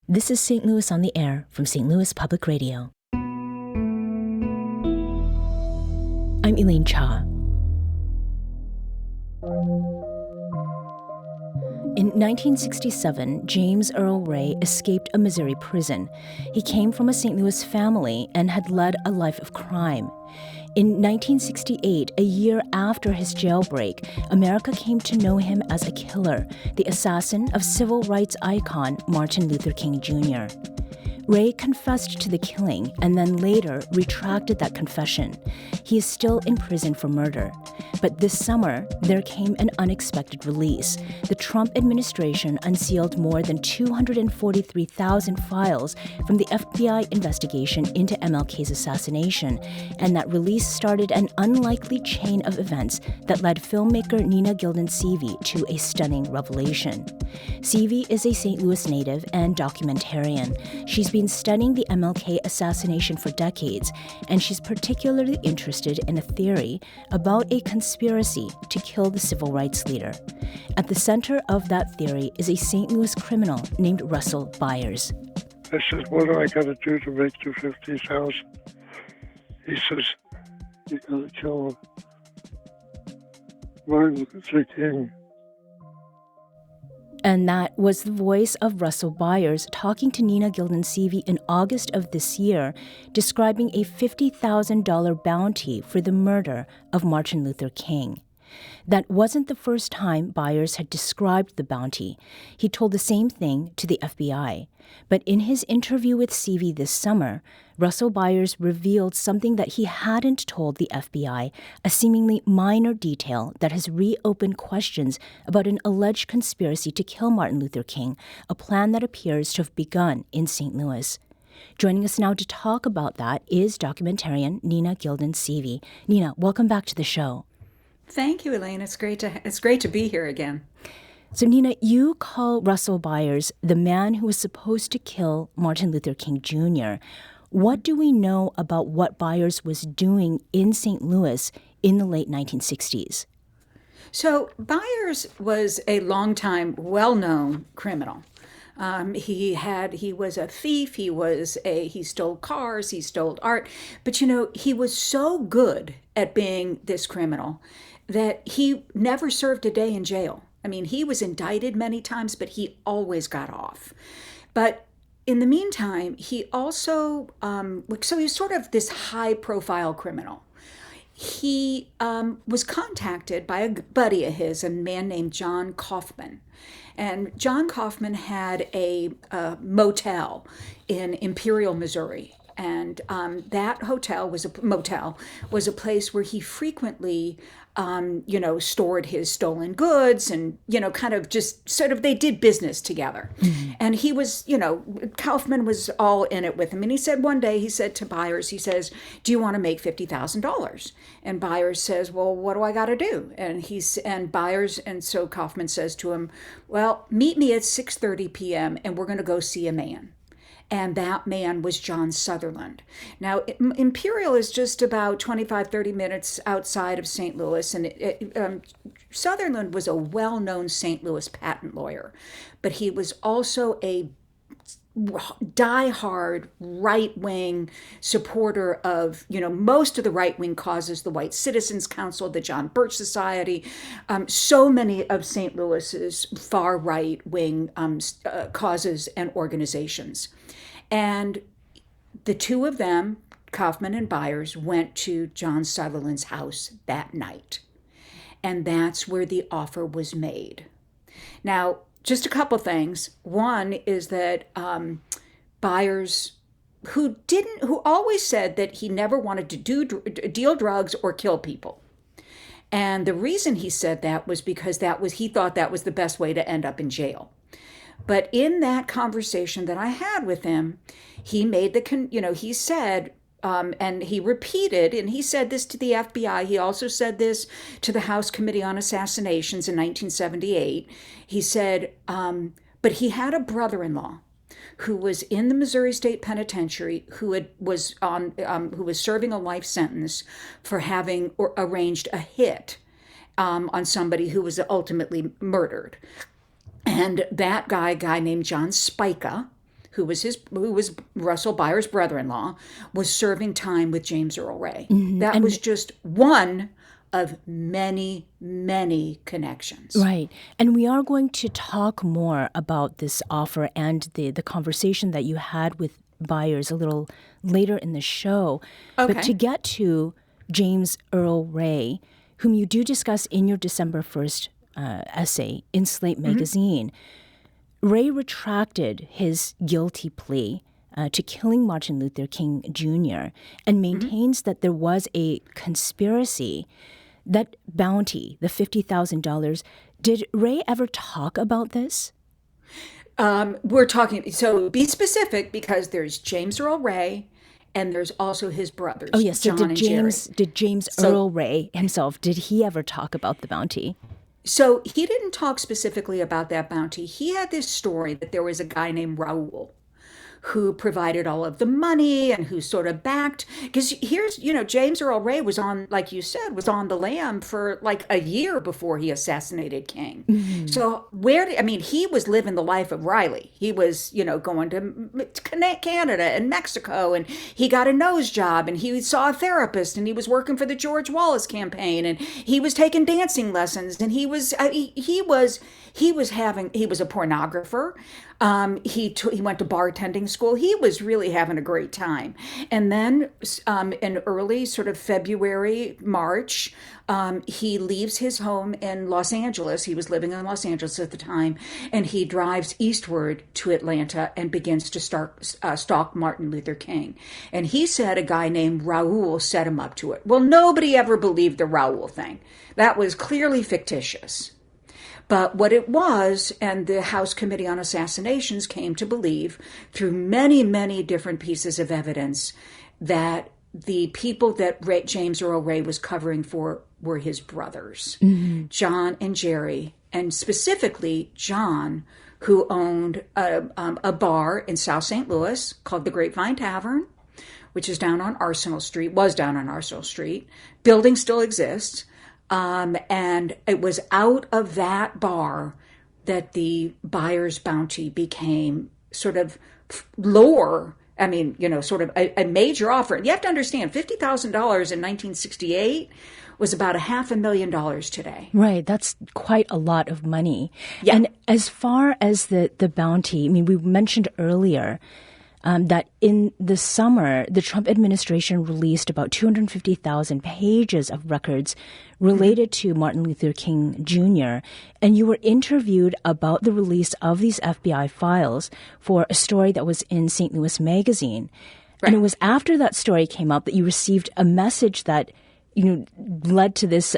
This is St. Louis on the Air from St. Louis Public Radio. I'm Elaine Cha. In 1967, James Earl Ray escaped a Missouri prison. He came from a St. Louis family and had led a life of crime. In 1968, a year after his jailbreak, America came to know him as a killer, the assassin of civil rights icon Martin Luther King Jr. Ray confessed to the killing and then later retracted that confession. He is still in prison for murder. But this summer, there came an unexpected release. The Trump administration unsealed more than 243,000 files from the FBI investigation into MLK's assassination, and that release started an unlikely chain of events that led filmmaker Nina Gilden Seavey to a stunning revelation. Seavey is a St. Louis native and documentarian. She's been studying the MLK assassination for decades, and she's particularly interested in a theory about a conspiracy to kill the civil rights leader. At the center of that theory is a St. Louis criminal named Russell Byers. I said, what do I got to do to make you $50,000? He says, you got to kill Martin Luther King. And that was the voice of Russell Byers talking to Nina Gilden Seavey in August of this year, describing a $50,000 bounty for the murder of Martin Luther King. That wasn't the first time Byers had described the bounty. He told the same thing to the FBI. But in his interview with Seavey this summer, Russell Byers revealed something that he hadn't told the FBI, a seemingly minor detail that has reopened questions about an alleged conspiracy to kill Martin Luther King, a plan that appears to have begun in St. Louis. Joining us now to talk about that is documentarian Nina Gilden Seavey. Nina, welcome back to the show. Thank you, Elaine. It's great to be here again. So, Nina, you call Russell Byers the man who was supposed to kill Martin Luther King Jr. What do we know about what Byers was doing in St. Louis in the late 1960s? So Byers was a longtime, well-known criminal. He was a thief. He stole cars. He stole art. But he was so good at being this criminal that he never served a day in jail. I mean, he was indicted many times, but he always got off. But in the meantime, he also, so he was sort of this high-profile criminal. He was contacted by a buddy of his, a man named John Kaufman. And John Kaufman had a motel in Imperial, Missouri. And that motel was a place where he frequently, stored his stolen goods and, kind of just sort of, they did business together. Mm-hmm. And he was, Kaufman was all in it with him. And he said one day, he said to Byers, he says, do you want to make $50,000? And Byers says, well, what do I got to do? And so Kaufman says to him, well, meet me at 6:30 p.m. and we're going to go see a man. And that man was John Sutherland. Now, Imperial is just about 25, 30 minutes outside of St.Louis. And Sutherland was a well-known St. Louis patent lawyer. But he was also a die-hard right-wing supporter of, most of the right-wing causes, the White Citizens Council, the John Birch Society, so many of St. Louis's far right-wing causes and organizations. And the two of them, Kaufman and Byers, went to John Sutherland's house that night. And that's where the offer was made. Now, just a couple things. One is that Byers, who always said that he never wanted to deal drugs or kill people. And the reason he said that was because he thought that was the best way to end up in jail. But in that conversation that I had with him, he made he said, and he repeated, and he said this to the FBI. He also said this to the House Committee on Assassinations in 1978. He said, but he had a brother-in-law who was in the Missouri State Penitentiary, who was serving a life sentence for having arranged a hit on somebody who was ultimately murdered. And that guy named John Spica, who was Russell Byers' brother-in-law, was serving time with James Earl Ray. That was just one of many, many connections. Right. And we are going to talk more about this offer and the conversation that you had with Byers a little later in the show. Okay. But to get to James Earl Ray, whom you do discuss in your December 1st essay in Slate magazine, Ray retracted his guilty plea to killing Martin Luther King Jr. and maintains that there was a conspiracy. That bounty, the $50,000, did Ray ever talk about this? We're talking, so be specific, because there's James Earl Ray and there's also his brothers. Oh, yes. So John and Jerry. Did James Earl Ray himself, did he ever talk about the bounty? So he didn't talk specifically about that bounty. He had this story that there was a guy named Raoul who provided all of the money and who sort of backed, because here's, James Earl Ray was on, like you said, was on the lam for like a year before he assassinated King. So he was living the life of Riley. He was, going to Canada and Mexico, and he got a nose job, and he saw a therapist, and he was working for the George Wallace campaign, and he was taking dancing lessons, and he was a pornographer. He went to bartending school. He was really having a great time. And then in early sort of February, March, he leaves his home in Los Angeles. He was living in Los Angeles at the time. And he drives eastward to Atlanta and begins to stalk Martin Luther King. And he said a guy named Raoul set him up to it. Well, nobody ever believed the Raoul thing. That was clearly fictitious. But what it was, and the House Committee on Assassinations came to believe through many, many different pieces of evidence, that the people that James Earl Ray was covering for were his brothers, John and Jerry, and specifically John, who owned a bar in South St. Louis called the Grapevine Tavern, which was down on Arsenal Street. Building still exists. And it was out of that bar that the Byers Bounty became sort of lore. I mean, sort of a major offer. You have to understand, $50,000 in 1968 was about $500,000 today. Right. That's quite a lot of money. Yeah. And as far as the bounty, I mean, we mentioned earlier that in the summer, the Trump administration released about 250,000 pages of records related to Martin Luther King Jr., and you were interviewed about the release of these FBI files for a story that was in St. Louis Magazine. Right. And it was after that story came out that you received a message that led to this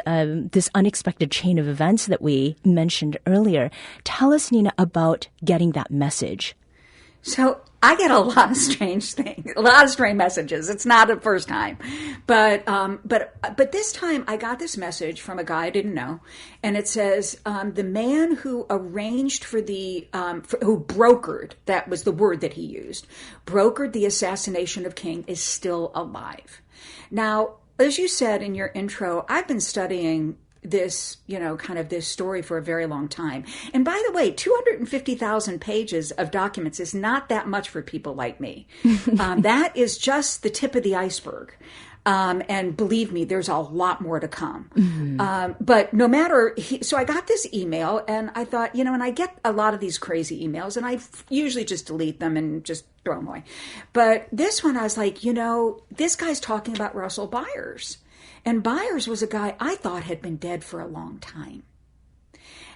unexpected chain of events that we mentioned earlier. Tell us, Nina, about getting that message. So I get a lot of strange things, a lot of strange messages. It's not the first time, but this time I got this message from a guy I didn't know, and it says the man who arranged for who brokered, that was the word that he used, brokered the assassination of King, is still alive. Now, as you said in your intro, I've been studying this, kind of this story for a very long time. And by the way, 250,000 pages of documents is not that much for people like me. That is just the tip of the iceberg. And believe me, there's a lot more to come. But no matter, so I got this email and I thought, and I get a lot of these crazy emails and I usually just delete them and just throw them away. But this one, I was like, this guy's talking about Russell Byers. And Byers was a guy I thought had been dead for a long time.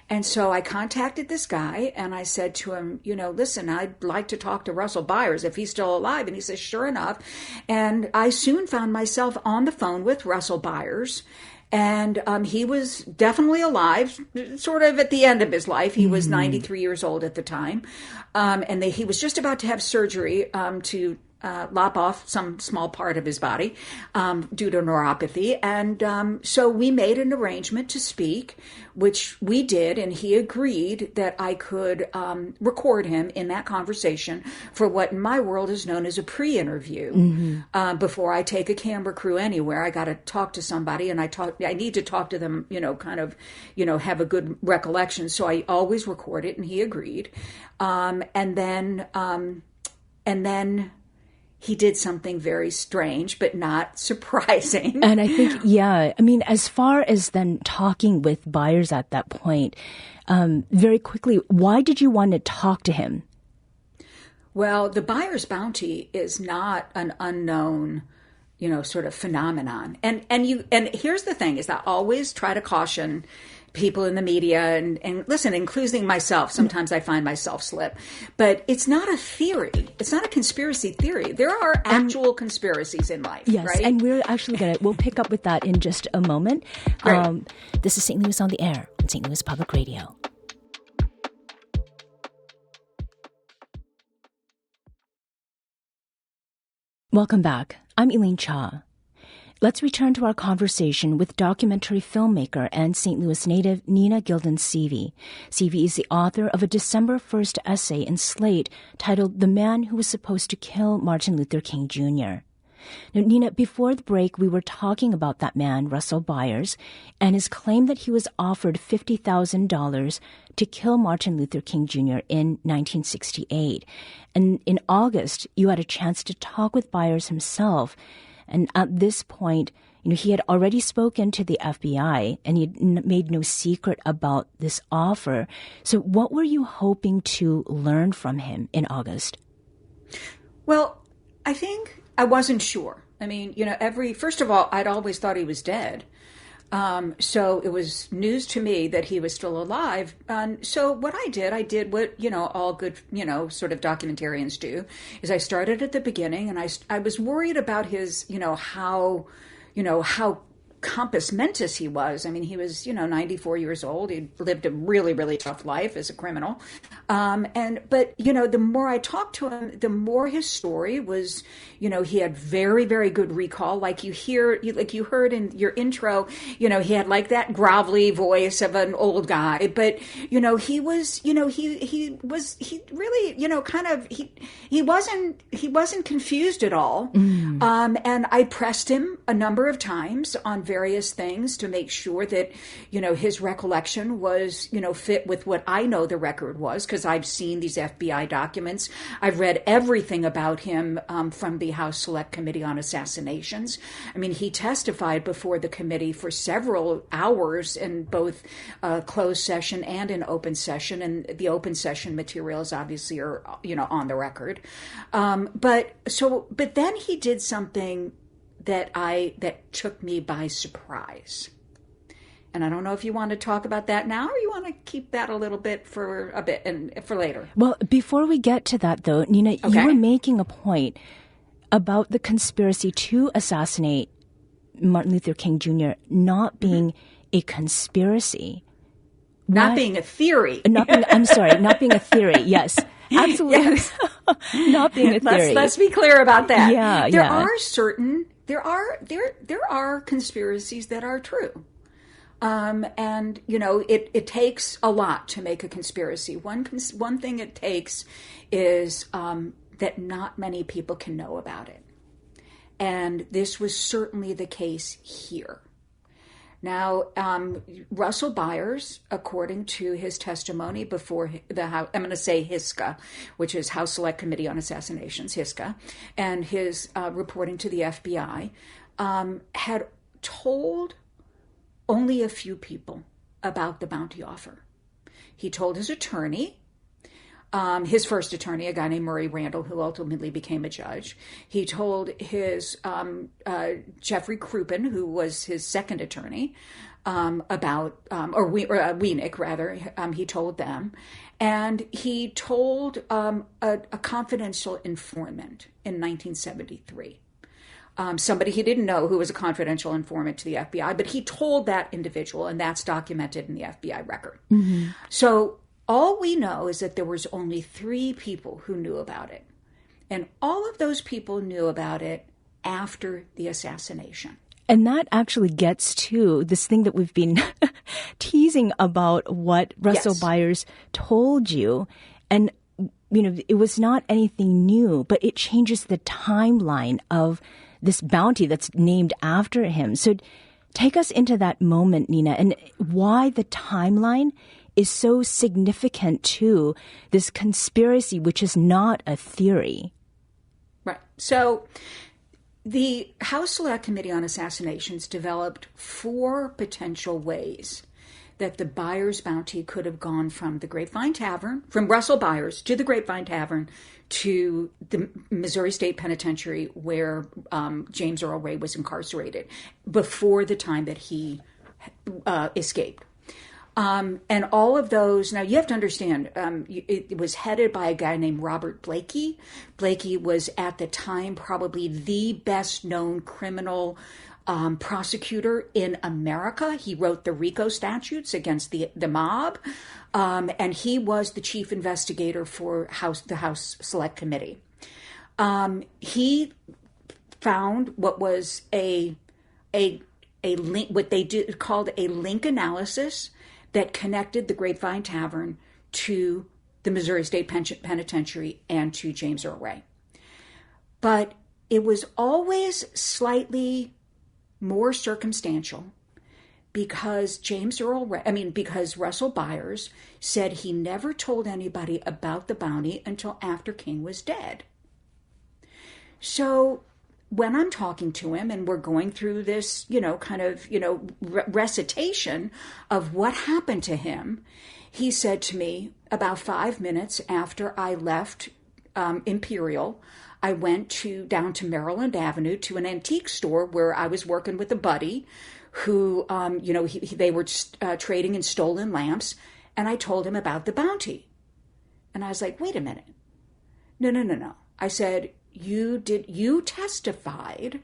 And so I contacted this guy and I said to him, listen, I'd like to talk to Russell Byers if he's still alive. And he says, sure enough. And I soon found myself on the phone with Russell Byers. And he was definitely alive, sort of at the end of his life. He was 93 years old at the time. And he was just about to have surgery to lop off some small part of his body due to neuropathy. And so we made an arrangement to speak, which we did, and he agreed that I could record him in that conversation for what in my world is known as a pre-interview. Before I take a camera crew anywhere, I got to talk to somebody, and I need to talk to them, have a good recollection. So I always record it, and he agreed. And then And then he did something very strange, but not surprising. And I think, I mean, as far as then talking with Byers at that point, very quickly, why did you want to talk to him? Well, the Byers Bounty is not an unknown, sort of phenomenon. And here's the thing: is that I always try to caution people in the media and listen, including myself. Sometimes I find myself slip, but it's not a theory. It's not a conspiracy theory. There are actual conspiracies in life. Yes, right? And we're actually we'll pick up with that in just a moment. This is St. Louis on the Air on St. Louis Public Radio. Welcome back. I'm Elaine Cha. Let's return to our conversation with documentary filmmaker and St. Louis native Nina Gilden Seavey. Seavey is the author of a December 1st essay in Slate titled The Man Who Was Supposed to Kill Martin Luther King Jr. Now, Nina, before the break, we were talking about that man, Russell Byers, and his claim that he was offered $50,000 to kill Martin Luther King Jr. in 1968. And in August, you had a chance to talk with Byers himself. And at this point, he had already spoken to the FBI, and he had made no secret about this offer. So what were you hoping to learn from him in August? Well, I think I wasn't sure. I mean, first of all, I'd always thought he was dead. So it was news to me that he was still alive. And so what I did what, all good, sort of documentarians do, is I started at the beginning, and I was worried about his, how compos mentis he was. I mean, he was, 94 years old. He lived a really, really tough life as a criminal. But the more I talked to him, the more his story was, he had very, very good recall. Like you heard in your intro, he had like that grovelly voice of an old guy, but, he wasn't confused at all. And I pressed him a number of times on various things to make sure that, his recollection was, fit with what I know the record was, because I've seen these FBI documents. I've read everything about him from the House Select Committee on Assassinations. I mean, he testified before the committee for several hours in both closed session and in open session, and the open session materials obviously are, on the record. But then he did something that took me by surprise. And I don't know if you want to talk about that now, or you want to keep that a little bit for a bit and for later. Well, before we get to that, though, Nina, you were making a point about the conspiracy to assassinate Martin Luther King Jr. not being a conspiracy. Not being a theory. Not being a theory. Yes, absolutely. Yes. Not being a theory. Let's be clear about that. Yeah, There are conspiracies that are true. And it takes a lot to make a conspiracy. One thing it takes is that not many people can know about it. And this was certainly the case here. Now, Russell Byers, according to his testimony before the House, I'm going to say HSCA, which is House Select Committee on Assassinations, HSCA, and his reporting to the FBI, had told only a few people about the bounty offer. He told his attorney, his first attorney, a guy named Murray Randall, who ultimately became a judge. He told his Jeffrey Crouppen, who was his second attorney, Weinick, rather. He told them. And he told a confidential informant in 1973. Somebody he didn't know who was a confidential informant to the FBI, but he told that individual, and that's documented in the FBI record. Mm-hmm. So all we know is that there was only 3 people who knew about it. And all of those people knew about it after the assassination. And that actually gets to this thing that we've been teasing about what Russell Byers told you. And, it was not anything new, but it changes the timeline of this bounty that's named after him. So take us into that moment, Nina, and why the timeline is so significant to this conspiracy, which is not a theory. Right. So the House Select Committee on Assassinations developed 4 potential ways that the Byers Bounty could have gone from the Grapevine Tavern, from Russell Byers to the Grapevine Tavern to the Missouri State Penitentiary where James Earl Ray was incarcerated before the time that he escaped. And all of those, now you have to understand, it was headed by a guy named Robert Blakey. Blakey was at the time probably the best known criminal prosecutor in America. He wrote the RICO statutes against the mob, and he was the chief investigator for the House Select Committee. He found what was a link, what they called a link analysis that connected the Grapevine Tavern to the Missouri State Penitentiary and to James Earl Ray. But it was always slightly more circumstantial because because Russell Byers said he never told anybody about the bounty until after King was dead. So when I'm talking to him and we're going through this, recitation of what happened to him, he said to me about 5 minutes after I left Imperial, I went down to Maryland Avenue to an antique store where I was working with a buddy who, they were trading in stolen lamps. And I told him about the bounty. And I was like, wait a minute. No. I said, you testified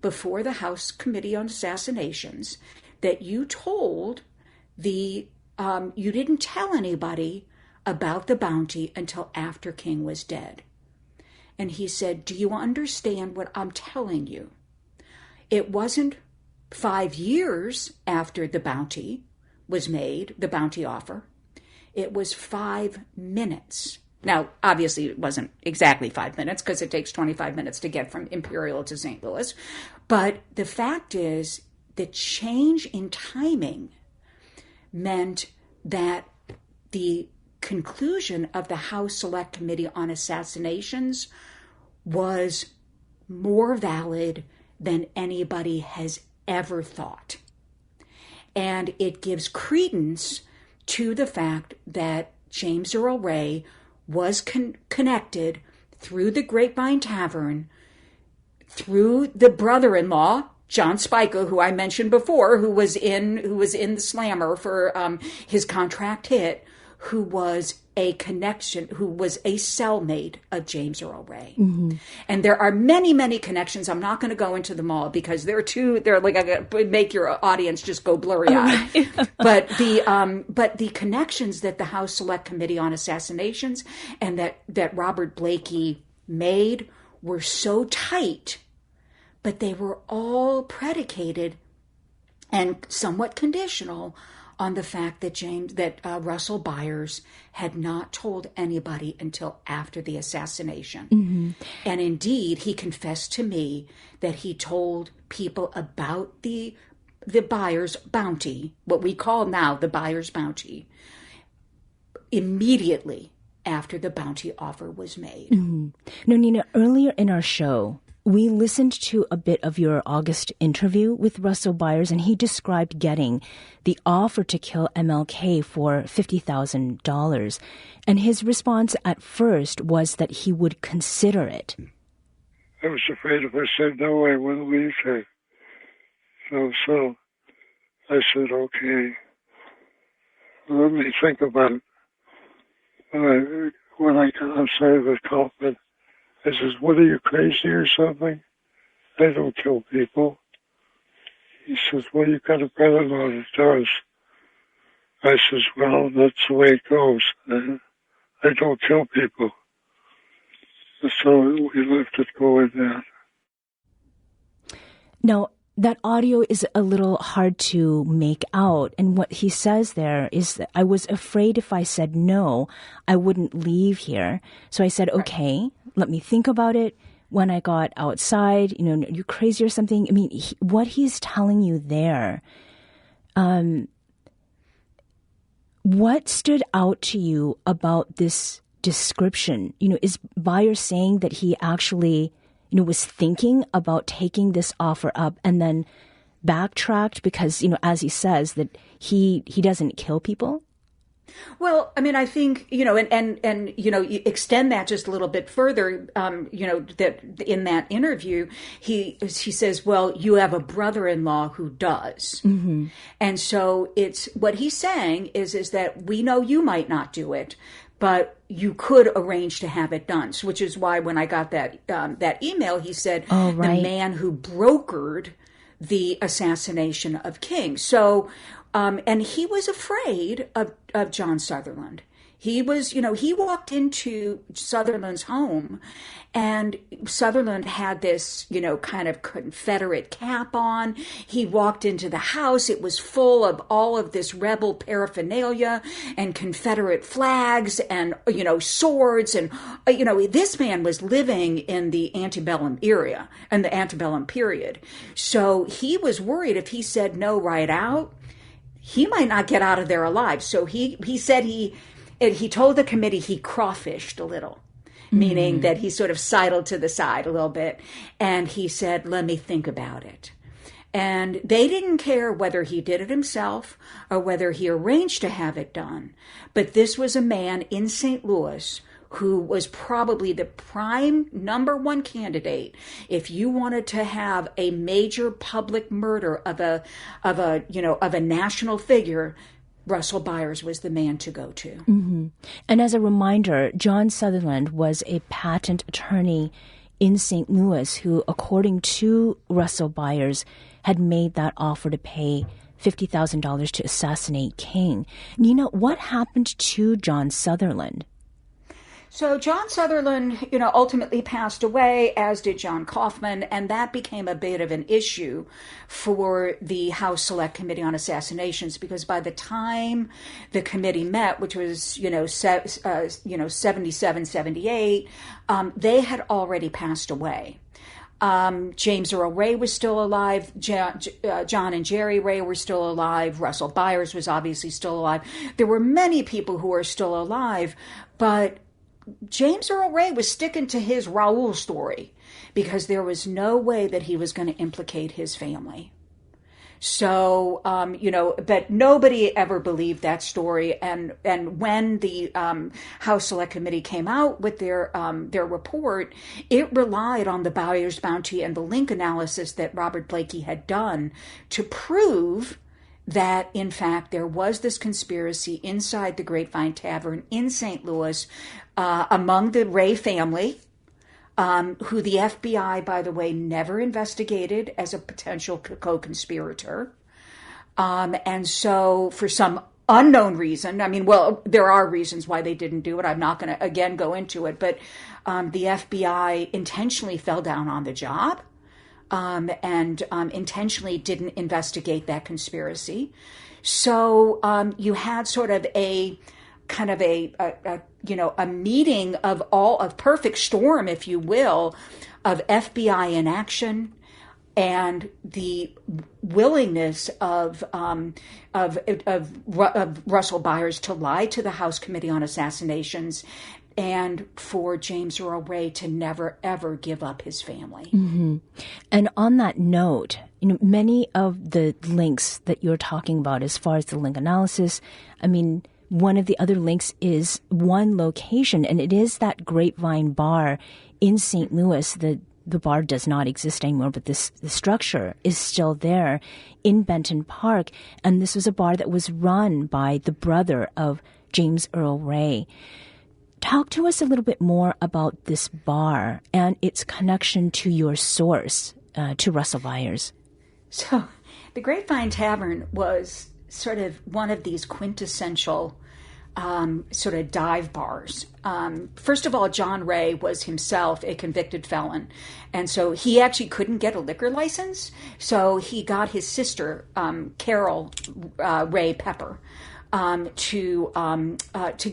before the House Committee on Assassinations that you told you didn't tell anybody about the bounty until after King was dead. And he said, do you understand what I'm telling you? It wasn't 5 years after the bounty was made, the bounty offer. It was 5 minutes. Now, obviously, it wasn't exactly 5 minutes because it takes 25 minutes to get from Imperial to St. Louis. But the fact is, the change in timing meant that the conclusion of the House Select Committee on Assassinations was more valid than anybody has ever thought. And it gives credence to the fact that James Earl Ray was connected through the Grapevine Tavern, through the brother-in-law, John Spica, who I mentioned before, who was in the Slammer for his contract hit, who was a cellmate of James Earl Ray. Mm-hmm. And there are many, many connections. I'm not going to go into them all because they're like, I got to make your audience just go blurry-eyed. Right. But the connections that the House Select Committee on Assassinations and that Robert Blakey made were so tight, but they were all predicated and somewhat conditional on the fact that Russell Byers had not told anybody until after the assassination. Mm-hmm. And indeed, he confessed to me that he told people about the Byers Bounty, what we call now the Byers Bounty, immediately after the bounty offer was made. Mm-hmm. No, Nina, earlier in our show, we listened to a bit of your August interview with Russell Byers, and he described getting the offer to kill MLK for $50,000. And his response at first was that he would consider it. I was afraid if I said no, I wouldn't leave him. So I said, okay, let me think about it. When I got outside of the coffin, I says, what, are you crazy or something? I don't kill people. He says, well, you got a brother-in-law that does. I says, well, that's the way it goes. I don't kill people. So we left it go with that. Now, that audio is a little hard to make out. And what he says there is that I was afraid if I said no, I wouldn't leave here. So I said, okay, let me think about it. When I got outside, you're crazy or something. I mean, what he's telling you there, what stood out to you about this description? Is Byers saying that he actually was thinking about taking this offer up and then backtracked because, as he says, that he doesn't kill people? Well, I mean, I think, and you extend that just a little bit further, that in that interview, he says, well, you have a brother-in-law who does. Mm-hmm. And so it's what he's saying is that we know you might not do it, but you could arrange to have it done. So, which is why when I got that email, he said, oh, right, the man who brokered the assassination of King. So, and he was afraid of John Sutherland. He was, he walked into Sutherland's home and Sutherland had this, kind of Confederate cap on. He walked into the house. It was full of all of this rebel paraphernalia and Confederate flags and, swords. And, this man was living in the antebellum era and the antebellum period. So he was worried if he said no right out, he might not get out of there alive. So he said he told the committee he crawfished a little, meaning that he sort of sidled to the side a little bit. And he said, let me think about it. And they didn't care whether he did it himself or whether he arranged to have it done. But this was a man in St. Louis who was probably the prime number one candidate if you wanted to have a major public murder of a national figure. Russell Byers was the man to go to. Mm-hmm. And as a reminder, John Sutherland was a patent attorney in St. Louis who, according to Russell Byers, had made that offer to pay $50,000 to assassinate King. Nina, what happened to John Sutherland? So John Sutherland, ultimately passed away, as did John Kaufman, and that became a bit of an issue for the House Select Committee on Assassinations, because by the time the committee met, which was, 77, 78, they had already passed away. James Earl Ray was still alive. John and Jerry Ray were still alive. Russell Byers was obviously still alive. There were many people who were still alive, but James Earl Ray was sticking to his Raoul story because there was no way that he was going to implicate his family. So, but nobody ever believed that story. And when the House Select Committee came out with their report, it relied on the Byers Bounty and the link analysis that Robert Blakey had done to prove that, in fact, there was this conspiracy inside the Grapevine Tavern in St. Louis among the Ray family, who the FBI, by the way, never investigated as a potential co-conspirator. And so for some unknown reason, there are reasons why they didn't do it. I'm not going to, again, go into it. But the FBI intentionally fell down on the job. And intentionally didn't investigate that conspiracy. So you had sort of a kind of a meeting of perfect storm, if you will, of FBI inaction and the willingness of Russell Byers to lie to the House Committee on Assassinations, and for James Earl Ray to never, ever give up his family. Mm-hmm. And on that note, many of the links that you're talking about as far as the link analysis, one of the other links is one location, and it is that Grapevine Bar in St. Louis. The bar does not exist anymore, but the structure is still there in Benton Park. And this was a bar that was run by the brother of James Earl Ray. Talk to us a little bit more about this bar and its connection to your source, to Russell Byers. So the Grapevine Tavern was sort of one of these quintessential sort of dive bars. First of all, John Ray was himself a convicted felon. And so he actually couldn't get a liquor license. So he got his sister, Carol Ray Pepper, to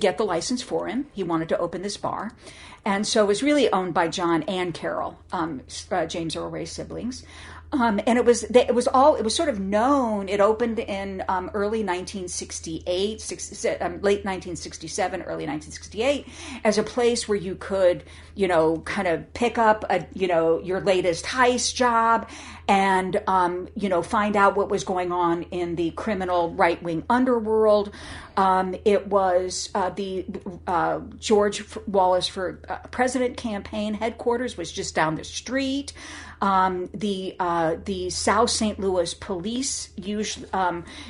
get the license for him. He wanted to open this bar. And so it was really owned by John and Carol, James Earl Ray's siblings. And it was sort of known. It opened in early 1968, late 1967, early 1968, as a place where you could, kind of pick up your latest heist job and, find out what was going on in the criminal right-wing underworld. It was the George Wallace for President campaign headquarters was just down the street. The South St. Louis police usually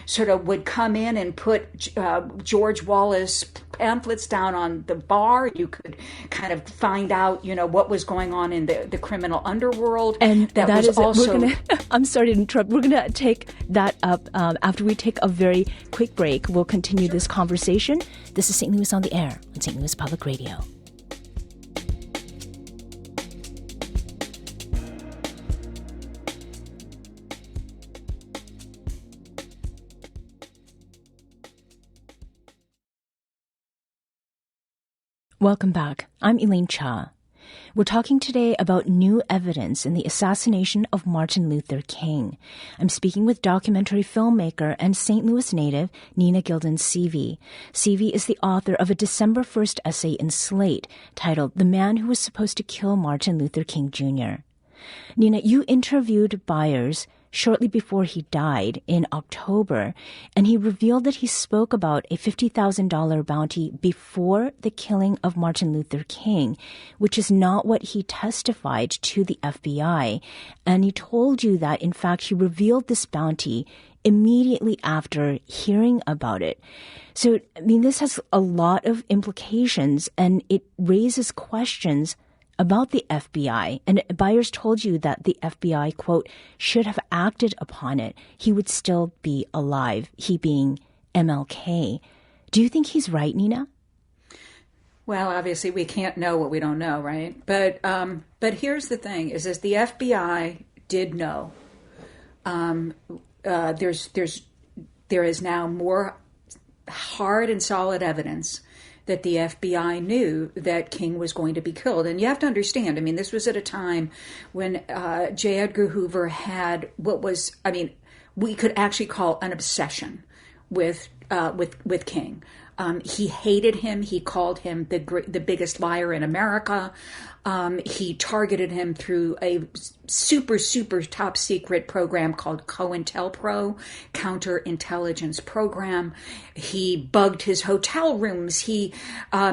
sort of would come in and put George Wallace pamphlets down on the bar. You could kind of find out, what was going on in the criminal underworld. And that was is also. I'm sorry to interrupt. We're going to take that up after we take a very quick break. We'll continue this conversation. This is St. Louis on the Air on St. Louis Public Radio. Welcome back. I'm Elaine Cha. We're talking today about new evidence in the assassination of Martin Luther King. I'm speaking with documentary filmmaker and St. Louis native Nina Gilden Seavey. Seavey is the author of a December 1st essay in Slate titled The Man Who Was Supposed to Kill Martin Luther King Jr. Nina, you interviewed Byers shortly before he died in October, and he revealed that he spoke about a $50,000 bounty before the killing of Martin Luther King, which is not what he testified to the FBI. And he told you that, in fact, he revealed this bounty immediately after hearing about it. So, this has a lot of implications, and it raises questions about the FBI. And Byers told you that the FBI, quote, should have acted upon it. He would still be alive, he being MLK. Do you think he's right, Nina? Well, obviously we can't know what we don't know, right? But here's the thing, is the FBI did know. There is now more hard and solid evidence that the FBI knew that King was going to be killed. And you have to understand, this was at a time when J. Edgar Hoover had what was, we could actually call an obsession with King. He hated him. He called him the biggest liar in America. He targeted him through a super, super top secret program called COINTELPRO, counterintelligence program. He bugged his hotel rooms. He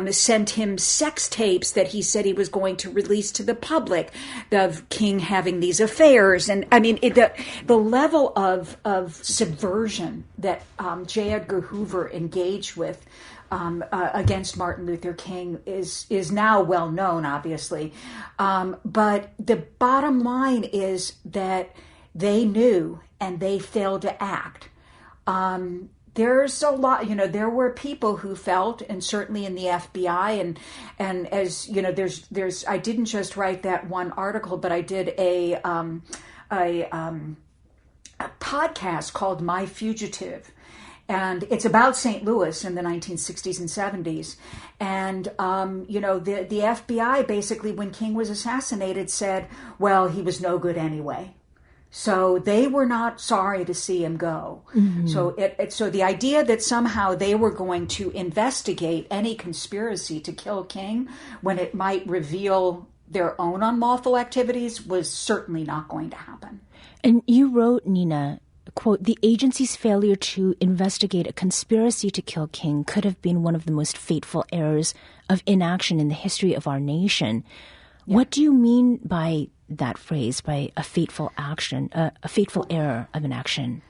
sent him sex tapes that he said he was going to release to the public of King having these affairs. And the level of subversion that J. Edgar Hoover engaged with against Martin Luther King is now well known, obviously. But the bottom line is that they knew and they failed to act. There's a lot, there were people who felt, and certainly in the FBI, and as there's I didn't just write that one article, but I did a podcast called My Fugitive. And it's about St. Louis in the 1960s and 70s. And, the FBI basically, when King was assassinated, said, well, he was no good anyway. So they were not sorry to see him go. Mm-hmm. So the idea that somehow they were going to investigate any conspiracy to kill King when it might reveal their own unlawful activities was certainly not going to happen. And you wrote, Nina, quote, the agency's failure to investigate a conspiracy to kill King could have been one of the most fateful errors of inaction in the history of our nation. Yeah. What do you mean by that phrase, by a fateful action, a fateful error of inaction?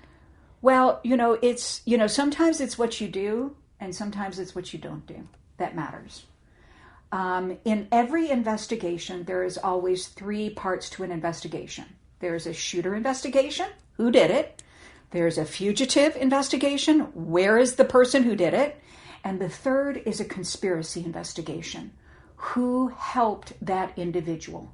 Well, it's, sometimes it's what you do and sometimes it's what you don't do that matters. In every investigation, there is always three parts to an investigation. There's a shooter investigation, who did it? There's a fugitive investigation, where is the person who did it? And the third is a conspiracy investigation, who helped that individual?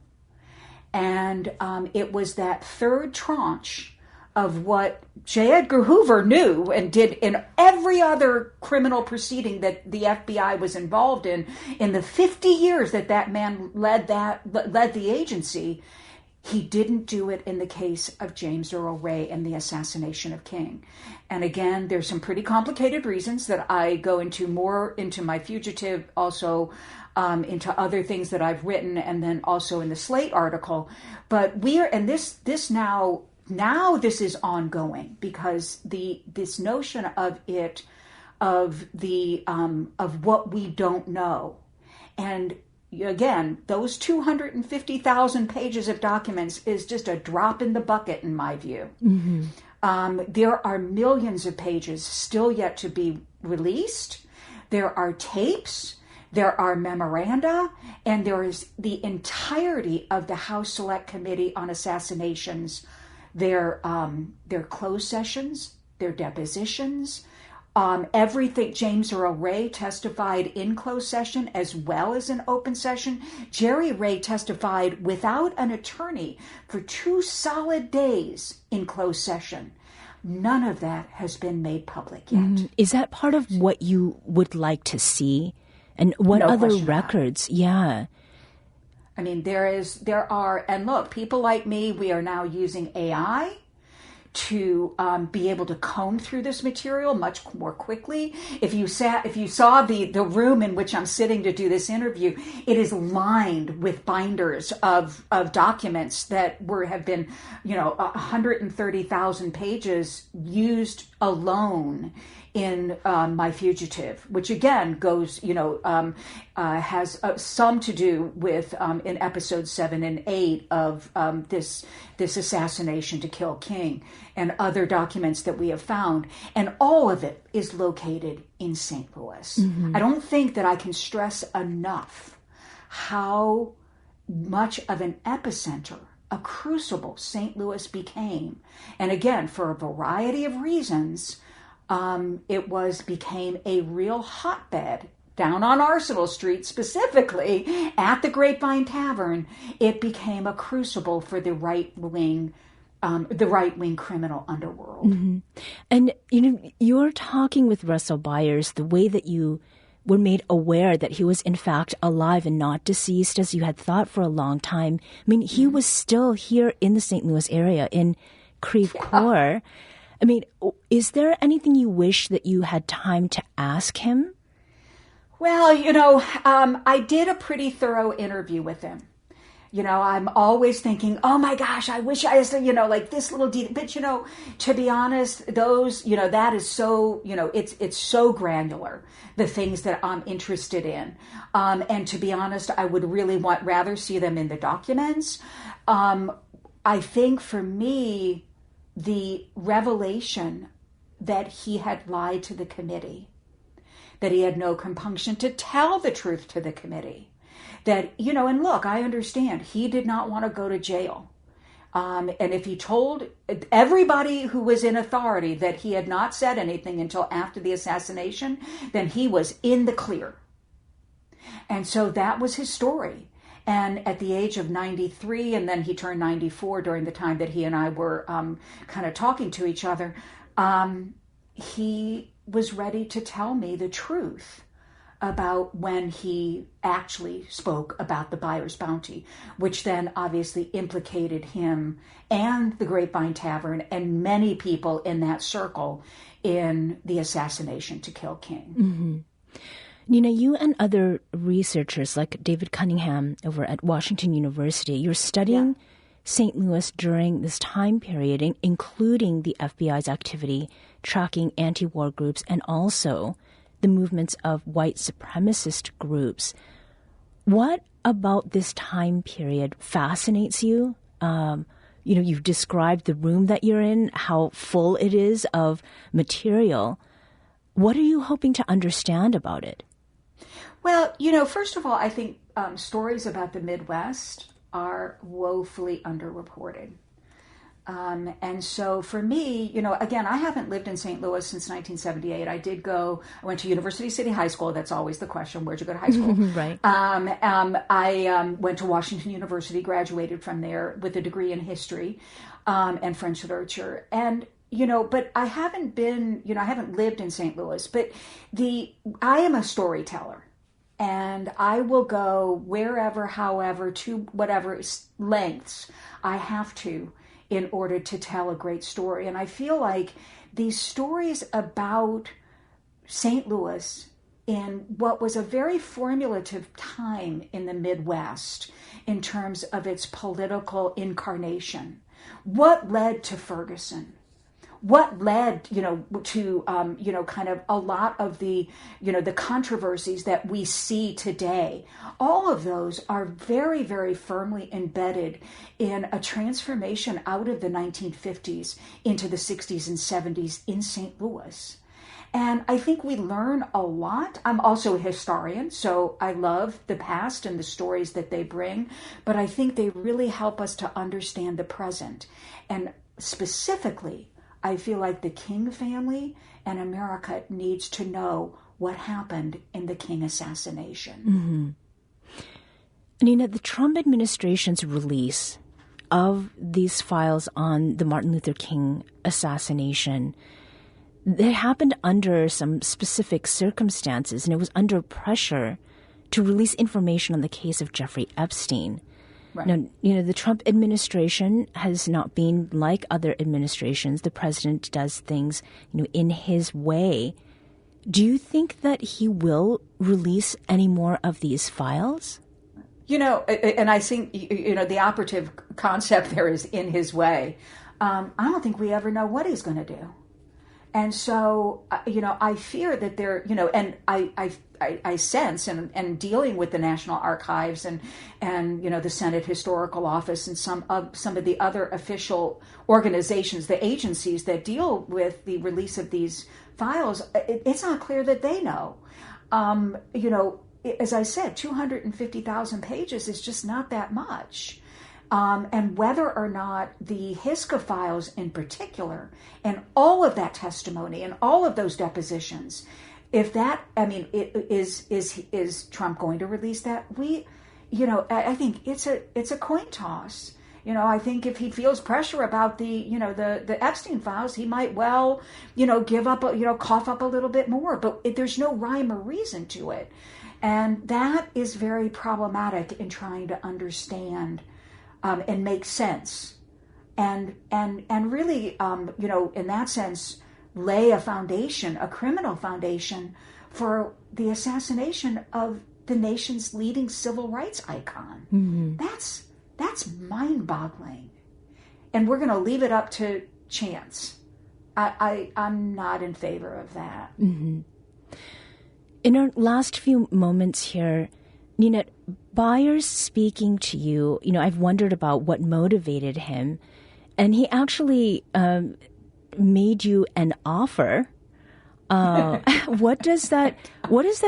And it was that third tranche of what J. Edgar Hoover knew and did in every other criminal proceeding that the FBI was involved in the 50 years that man led the agency. He didn't do it in the case of James Earl Ray and the assassination of King. And again, there's some pretty complicated reasons that I go into more into my fugitive, also into other things that I've written, and then also in the Slate article. But this now this is ongoing, because this notion of what we don't know. And again, those 250,000 pages of documents is just a drop in the bucket, in my view. Mm-hmm. There are millions of pages still yet to be released. There are tapes, there are memoranda, and there is the entirety of the House Select Committee on Assassinations, their closed sessions, their depositions, everything. James Earl Ray testified in closed session as well as in open session. Jerry Ray testified without an attorney for 2 solid days in closed session. None of that has been made public yet. Is that part of what you would like to see? And what other records? Yeah. I mean, there are, and look, people like me, we are now using AI to be able to comb through this material much more quickly. If you saw the room in which I'm sitting to do this interview, it is lined with binders of documents that have been, 130,000 pages used alone in my fugitive, which again goes, has some to do with in episodes 7 and 8 of this assassination to kill King, and other documents that we have found, and all of it is located in St. Louis. Mm-hmm. I don't think that I can stress enough how much of an epicenter, a crucible, St. Louis became, and again, for a variety of reasons. It became a real hotbed down on Arsenal Street, specifically at the Grapevine Tavern. It became a crucible for the right wing criminal underworld. Mm-hmm. And you're talking with Russell Byers, the way that you were made aware that he was in fact alive and not deceased, as you had thought for a long time. I mean, he was still here in the St. Louis area in Creve Coeur. I mean, is there anything you wish that you had time to ask him? Well, I did a pretty thorough interview with him. I'm always thinking, oh my gosh, I wish I had, like this little detail. But, to be honest, those, that is so, it's so granular, the things that I'm interested in. And to be honest, I would really rather see them in the documents. I think for me, the revelation that he had lied to the committee, that he had no compunction to tell the truth to the committee, that, and look, I understand he did not want to go to jail. And if he told everybody who was in authority that he had not said anything until after the assassination, then he was in the clear. And so that was his story. And at the age of 93, and then he turned 94 during the time that he and I were kind of talking to each other, he was ready to tell me the truth about when he actually spoke about the Byers Bounty, which then obviously implicated him and the Grapevine Tavern and many people in that circle in the assassination to kill King. Mm-hmm. Nina, you and other researchers like David Cunningham over at Washington University, you're studying St. Louis during this time period, including the FBI's activity tracking anti-war groups and also the movements of white supremacist groups. What about this time period fascinates you? You've described the room that you're in, how full it is of material. What are you hoping to understand about it? Well, first of all, I think stories about the Midwest are woefully underreported. And so for me, again, I haven't lived in St. Louis since 1978. I went to University City High School. That's always the question. Where'd you go to high school? Right. I went to Washington University, graduated from there with a degree in history and French literature. And but I haven't been, I haven't lived in St. Louis, but I am a storyteller. and I will go wherever, however, to whatever lengths I have to in order to tell a great story. And I feel like these stories about St. Louis in what was a very formulative time in the Midwest in terms of its political incarnation. What led to Ferguson? What led, to, kind of a lot of the, the controversies that we see today? All of those are very, very firmly embedded in a transformation out of the 1950s into the 60s and 70s in St. Louis. And I think we learn a lot. I'm also a historian, so I love the past and the stories that they bring, but I think they really help us to understand the present. And specifically, I feel like the King family and America needs to know what happened in the King assassination. Nina, the Trump administration's release of these files on the Martin Luther King assassination, they happened under some specific circumstances, and it was under pressure to release information on the case of Jeffrey Epstein. Right. Now, the Trump administration has not been like other administrations. The president does things, in his way. Do you think that he will release any more of these files? And I think, the operative concept there is in his way. I don't think we ever know what he's going to do. And so, I fear that there, and I sense, and dealing with the National Archives and the Senate Historical Office and some of the other official organizations, the agencies that deal with the release of these files, it's not clear that they know. As I said, 250,000 pages is just not that much. And whether or not the HISCA files in particular, and all of that testimony and all of those depositions, is Trump going to release that? I think it's a coin toss. I think if he feels pressure about the Epstein files, he might well, give up, cough up a little bit more, but there's no rhyme or reason to it. And that is very problematic in trying to understand and make sense, and really, in that sense, lay a foundation, a criminal foundation, for the assassination of the nation's leading civil rights icon. Mm-hmm. That's mind-boggling, and we're going to leave it up to chance. I'm not in favor of that. Mm-hmm. In our last few moments here, Nina, Byers speaking to you, I've wondered about what motivated him, and he actually made you an offer. What does that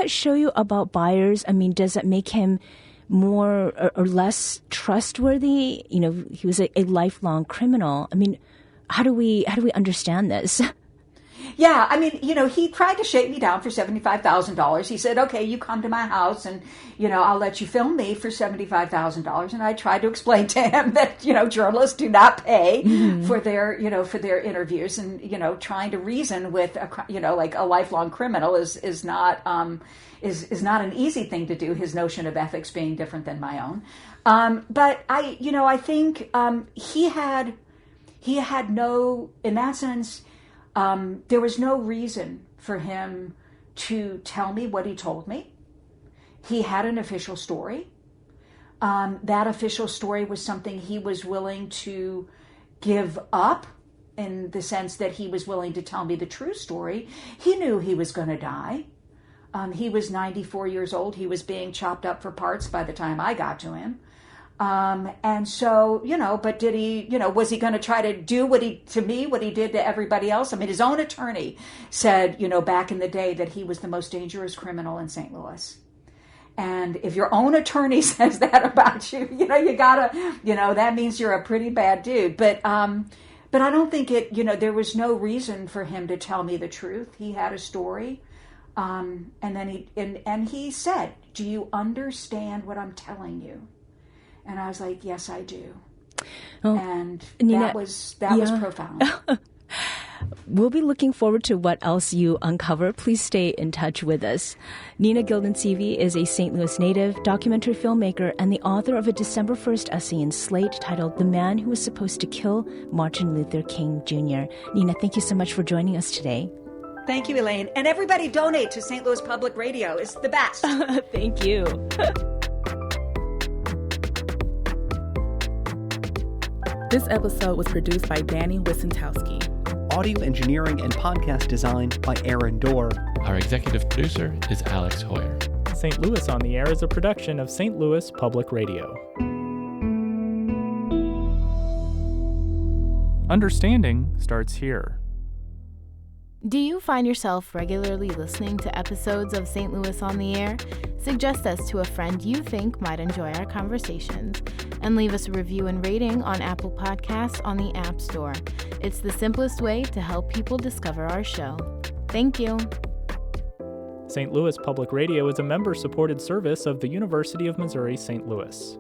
show you about Byers? I mean, does it make him more or less trustworthy? He was a lifelong criminal. I mean, how do we understand this? Yeah, I mean, he tried to shake me down for $75,000. He said, okay, you come to my house and, I'll let you film me for $75,000. And I tried to explain to him that, journalists do not pay for their interviews, and, trying to reason with, like a lifelong criminal is not an easy thing to do, his notion of ethics being different than my own. But I think he had no, in that sense, there was no reason for him to tell me what he told me. He had an official story. That official story was something he was willing to give up, in the sense that he was willing to tell me the true story. He knew he was going to die. He was 94 years old. He was being chopped up for parts by the time I got to him. And so, but did he, was he going to try to do what he did to everybody else? I mean, his own attorney said, back in the day, that he was the most dangerous criminal in St. Louis. And if your own attorney says that about you, you gotta, that means you're a pretty bad dude. But I don't think there was no reason for him to tell me the truth. He had a story. And then he said, do you understand what I'm telling you? And I was like, yes, I do. Oh, and Nina, that was profound. we'll be looking forward to what else you uncover. Please stay in touch with us. Nina Gilden Seavey is a St. Louis native, documentary filmmaker, and the author of a December 1st essay in Slate titled The Man Who Was Supposed to Kill Martin Luther King Jr. Nina, thank you so much for joining us today. Thank you, Elaine. And everybody donate to St. Louis Public Radio. It's the best. Thank you. This episode was produced by Danny Wissentowski. Audio engineering and podcast design by Aaron Dorr. Our executive producer is Alex Hoyer. St. Louis on the Air is a production of St. Louis Public Radio. Understanding starts here. Do you find yourself regularly listening to episodes of St. Louis on the Air? Suggest us to a friend you think might enjoy our conversations, and leave us a review and rating on Apple Podcasts on the App Store. It's the simplest way to help people discover our show. Thank you. St. Louis Public Radio is a member-supported service of the University of Missouri St. Louis.